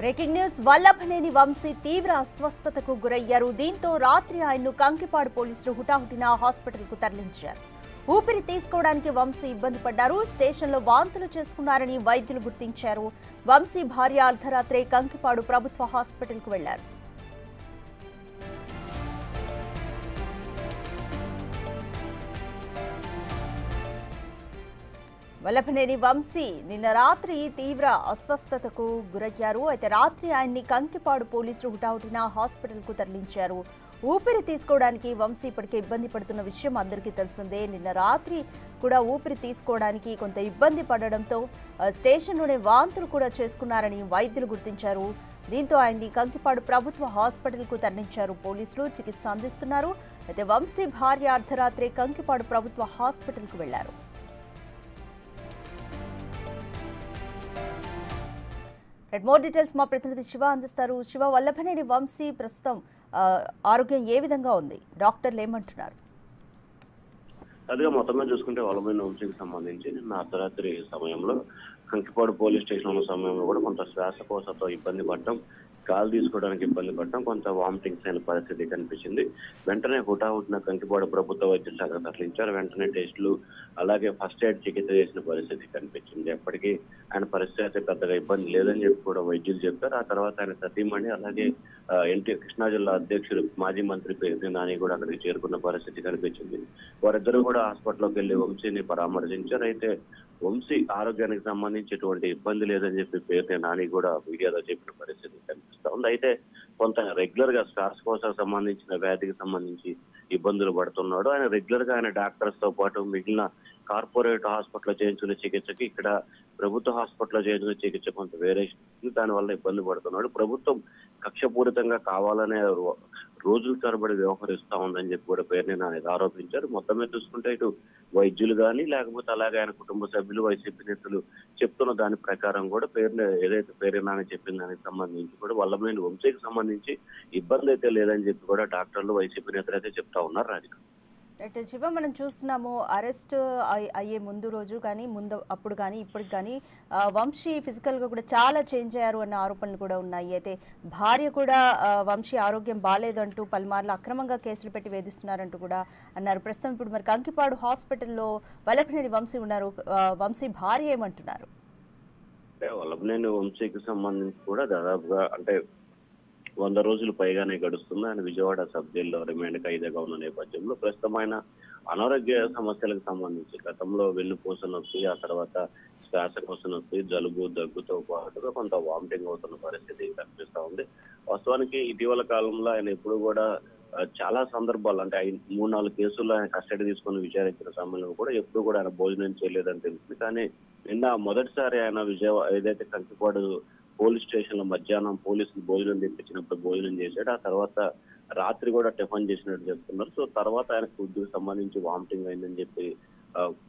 Breaking news Vallabhaneni Vamsi తీవ్ర అస్వస్థతకు గురయ్యారు. దీంతో రాత్రి ఆయన్ను కంకిపాడు పోలీసులు హుటాహుటిన హాస్పిటల్కు తరలించారు. ఊపిరి తీసుకోవడానికి వంశీ ఇబ్బంది పడ్డారు. స్టేషన్లో వాంతులు చేసుకున్నారని వైద్యులు గుర్తించారు. వంశీ భార్య అర్ధరాత్రే కంకిపాడు ప్రభుత్వ హాస్పిటల్కు వెళ్లారు. వల్లభనేని వంశీ నిన్న రాత్రి తీవ్ర అస్వస్థతకు గురయ్యారు. అయితే రాత్రి ఆయన్ని కంకిపాడు పోలీసులు హుటాహుటిన హాస్పిటల్కు తరలించారు. ఊపిరి తీసుకోవడానికి వంశీ ఇప్పటికే ఇబ్బంది పడుతున్న విషయం అందరికీ తెలిసిందే. నిన్న రాత్రి కూడా ఊపిరి తీసుకోవడానికి కొంత ఇబ్బంది పడడంతో స్టేషన్లోనే వాంతులు కూడా చేసుకున్నారని వైద్యులు గుర్తించారు. దీంతో ఆయన్ని కంకిపాడు ప్రభుత్వ హాస్పిటల్కు తరలించారు. పోలీసులు చికిత్స అందిస్తున్నారు. అయితే వంశీ భార్య అర్ధరాత్రి కంకిపాడు ప్రభుత్వ హాస్పిటల్కు వెళ్లారు. మోర్ డీటెయిల్స్ మా ప్రతినిధి శివ అందిస్తారు. శివ, వల్లభనేని వంశీ ప్రస్తుతం ఆరోగ్యం ఏ విధంగా ఉంది? డాక్టర్లు ఏమంటున్నారు? అదిగా మొత్తం మీద చూసుకుంటే వల్లభనేని వంశీకి సంబంధించి నిన్న అర్ధరాత్రి సమయంలో కంకిపాడు పోలీస్ స్టేషన్ ఉన్న సమయంలో కూడా కొంత శ్వాసకోశతో ఇబ్బంది పడటం, గాలి తీసుకోవడానికి ఇబ్బంది పడటం, కొంత వామిటింగ్స్ అయిన పరిస్థితి కనిపించింది. వెంటనే హుటాహుటిన కంకిపాడు ప్రభుత్వ వైద్య శాఖ తరలించారు. వెంటనే టెస్టులు అలాగే ఫస్ట్ ఎయిడ్ చికిత్స చేసిన పరిస్థితి కనిపించింది. ఎప్పటికీ ఆయన పరిస్థితి అయితే పెద్దగా ఇబ్బంది లేదని చెప్పి కూడా వైద్యులు చెప్పారు. ఆ తర్వాత ఆయన సతీమణి అలాగే కృష్ణా జిల్లా అధ్యక్షుడు మాజీ మంత్రి పేర్ని నాని కూడా అక్కడికి చేరుకున్న పరిస్థితి కనిపించింది. వారిద్దరూ కూడా హాస్పిటల్లోకి వెళ్లి వంశీని పరామర్శించారు. అయితే వంశీ ఆరోగ్యానికి సంబంధించి ఎటువంటి ఇబ్బంది లేదని చెప్పి పేర్ని నాని కూడా మీడియాలో చెప్పిన పరిస్థితి కనిపిస్తా ఉంది. అయితే కొంత రెగ్యులర్ గా శ్వాసకోశకు సంబంధించిన వ్యాధికి సంబంధించి ఇబ్బందులు పడుతున్నాడు. ఆయన రెగ్యులర్ గా ఆయన డాక్టర్స్ తో పాటు మిగిలిన కార్పొరేట్ హాస్పిటల్లో చేయించుకునే చికిత్సకి ఇక్కడ ప్రభుత్వ హాస్పిటల్లో చేయించుకునే చికిత్స కొంత వేరే, దానివల్ల ఇబ్బంది పడుతున్నాడు. ప్రభుత్వం కక్షపూరితంగా కావాలనే రోజుల తరబడి వ్యవహరిస్తా ఉందని చెప్పి కూడా పేర్ని నాని ఆరోపించారు. మొత్తం మీద చూసుకుంటే ఇటు వైద్యులు కానీ లేకపోతే అలాగే ఆయన కుటుంబ సభ్యులు, వైసీపీ నేతలు చెప్తున్న దాని ప్రకారం కూడా ఏదైతే పేర్ని నాని చెప్పిన దానికి సంబంధించి కూడా వల్లభనేని వంశీకి సంబంధించి ఇబ్బంది అయితే లేదని చెప్పి కూడా డాక్టర్లు, వైసీపీ నేతలు అయితే చెప్తా ఉన్నారు. రాధిక, రైట్ శివ, మనం చూస్తున్నాము అరెస్ట్ అయ్యే ముందు రోజు కానీ అప్పుడు కానీ ఇప్పటికి కానీ వంశీ ఫిజికల్గా కూడా చాలా చేంజ్ అయ్యారు అన్న ఆరోపణలు కూడా ఉన్నాయి. అయితే భార్య కూడా వంశీ ఆరోగ్యం బాగాలేదంటూ పలుమార్లు అక్రమంగా కేసులు పెట్టి వేధిస్తున్నారంటూ కూడా అన్నారు. ప్రస్తుతం ఇప్పుడు మరి కంకిపాడు హాస్పిటల్లో వల్లభనేని వంశీ ఉన్నారు. వంశీ భార్య ఏమంటున్నారు? వల్లభనేని వంశీకి సంబంధించి కూడా దాదాపుగా 100 రోజులు పైగానే గడుస్తుంది. ఆయన విజయవాడ సబ్ జైల్లో రిమాండ్ ఖైదీగా ఉన్న నేపథ్యంలో ప్రస్తుతం ఆయన అనారోగ్య సమస్యలకు సంబంధించి గతంలో వెన్నుపూస నొప్పి, ఆ తర్వాత శ్వాసకోశ నొప్పి, జలుబు, దగ్గుతో పాటుగా కొంత వామిటింగ్ అవుతున్న పరిస్థితి కనిపిస్తా ఉంది. వాస్తవానికి ఇటీవల కాలంలో ఆయన ఎప్పుడు కూడా చాలా సందర్భాలు 3-4 కేసుల్లో ఆయన కస్టడీ తీసుకుని విచారించిన సమయంలో కూడా ఎప్పుడు కూడా ఆయన భోజనం చేయలేదని తెలిసింది. కానీ నిన్న మొదటిసారి ఆయన ఏదైతే కంకిపాడు పోలీస్ స్టేషన్ లో మధ్యాహ్నం పోలీసులు భోజనం తెప్పించినప్పుడు భోజనం చేశాడు. ఆ తర్వాత రాత్రి కూడా టిఫిన్ చేసినట్టు చెప్తున్నారు. సో తర్వాత ఆయనకు ఫుడ్కి సంబంధించి వామిటింగ్ అయిందని చెప్పి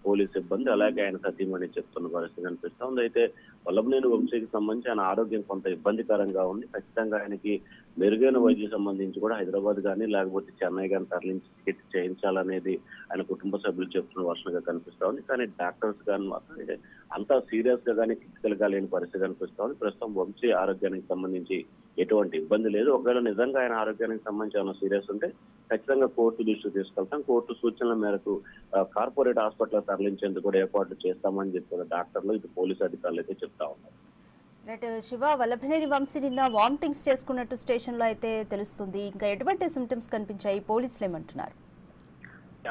పోలీస్ సిబ్బంది అలాగే ఆయన సతీమణి చెప్తున్న పరిస్థితి కనిపిస్తా ఉంది. అయితే వల్లభనేని వంశీకి సంబంధించి ఆయన ఆరోగ్యం కొంత ఇబ్బందికరంగా ఉంది. ఖచ్చితంగా ఆయనకి మెరుగైన వైద్యం సంబంధించి కూడా హైదరాబాద్ కానీ లేకపోతే చెన్నై కానీ తరలించి చికిత్స చేయించాలనేది ఆయన కుటుంబ సభ్యులు చెప్తున్న వర్షంగా కనిపిస్తా ఉంది. కానీ డాక్టర్స్ కానీ మాత్రం అంతా సీరియస్ గా కానీ క్రిటికల్ గా లేని పరిస్థితి కనిపిస్తా ఉంది. ప్రస్తుతం వంశీ ఆరోగ్యానికి సంబంధించి ఎటువంటి ఇబ్బంది లేదు. ఒకవేళ నిజంగా ఆయన ఆరోగ్యానికి సంబంధించి ఏమైనా సీరియస్ ఉంటే ఖచ్చితంగా కోర్టు దృష్టికి తీసుకెళ్తాం. కోర్టు సూచనల మేరకు కార్పొరేట్ హాస్పిటల్ తరలించేందుకు కూడా ఏర్పాట్లు చేస్తామని చెప్పి డాక్టర్లు, ఇటు పోలీసు అధికారులు అయితే చెప్తా ఉన్నారు. రైట్ శివ, వల్లభనేని వంశీ నిన్న వామిటింగ్స్ చేసుకున్నట్టు స్టేషన్లో అయితే తెలుస్తుంది. ఇంకా ఎటువంటి సిమ్టమ్స్ కనిపించాయి? పోలీసులు ఏమంటున్నారు?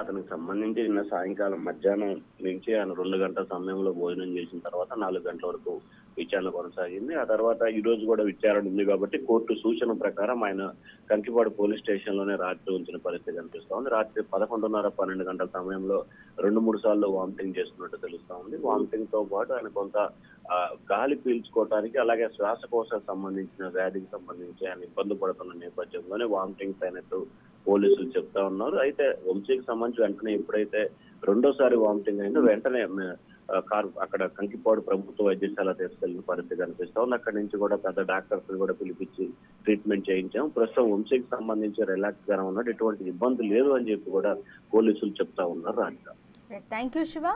అతనికి సంబంధించి నిన్న సాయంకాలం మధ్యాహ్నం నుంచి ఆయన 2 గంటల సమయంలో భోజనం చేసిన తర్వాత 4 గంటల వరకు విచారణ కొనసాగింది. ఆ తర్వాత ఈ రోజు కూడా విచారణ ఉంది కాబట్టి కోర్టు సూచన ప్రకారం ఆయన కంకిపాడు పోలీస్ స్టేషన్ లోనే రాత్రి ఉంచిన పరిస్థితి కనిపిస్తా ఉంది. రాత్రి 11:30-12 గంటల సమయంలో 2-3 సార్లు వామిటింగ్ చేస్తున్నట్టు తెలుస్తా ఉంది. వామిటింగ్ తో పాటు ఆయన కొంత గాలి పీల్చుకోవడానికి అలాగే శ్వాసకోశకు సంబంధించిన వ్యాధికి సంబంధించి ఆయన ఇబ్బంది పడుతున్న నేపథ్యంలోనే వామిటింగ్స్ అయినట్టు పోలీసులు చెప్తా ఉన్నారు. అయితే వంశీకి సంబంధించి వెంటనే ఎప్పుడైతే రెండోసారి వామిటింగ్ అయిందో వెంటనే అక్కడ కంకిపాడు ప్రభుత్వ వైద్యశాల తీసుకెళ్లిన పరిస్థితి కనిపిస్తా ఉంది. అక్కడి నుంచి కూడా పెద్ద డాక్టర్స్ కూడా పిలిపించి ట్రీట్మెంట్ చేయించాం. ప్రస్తుతం వంశీకి సంబంధించి రిలాక్స్ గానే ఉన్నాడు, ఎటువంటి ఇబ్బంది లేదు అని చెప్పి కూడా పోలీసులు చెప్తా ఉన్నారు. Thank you Shiva.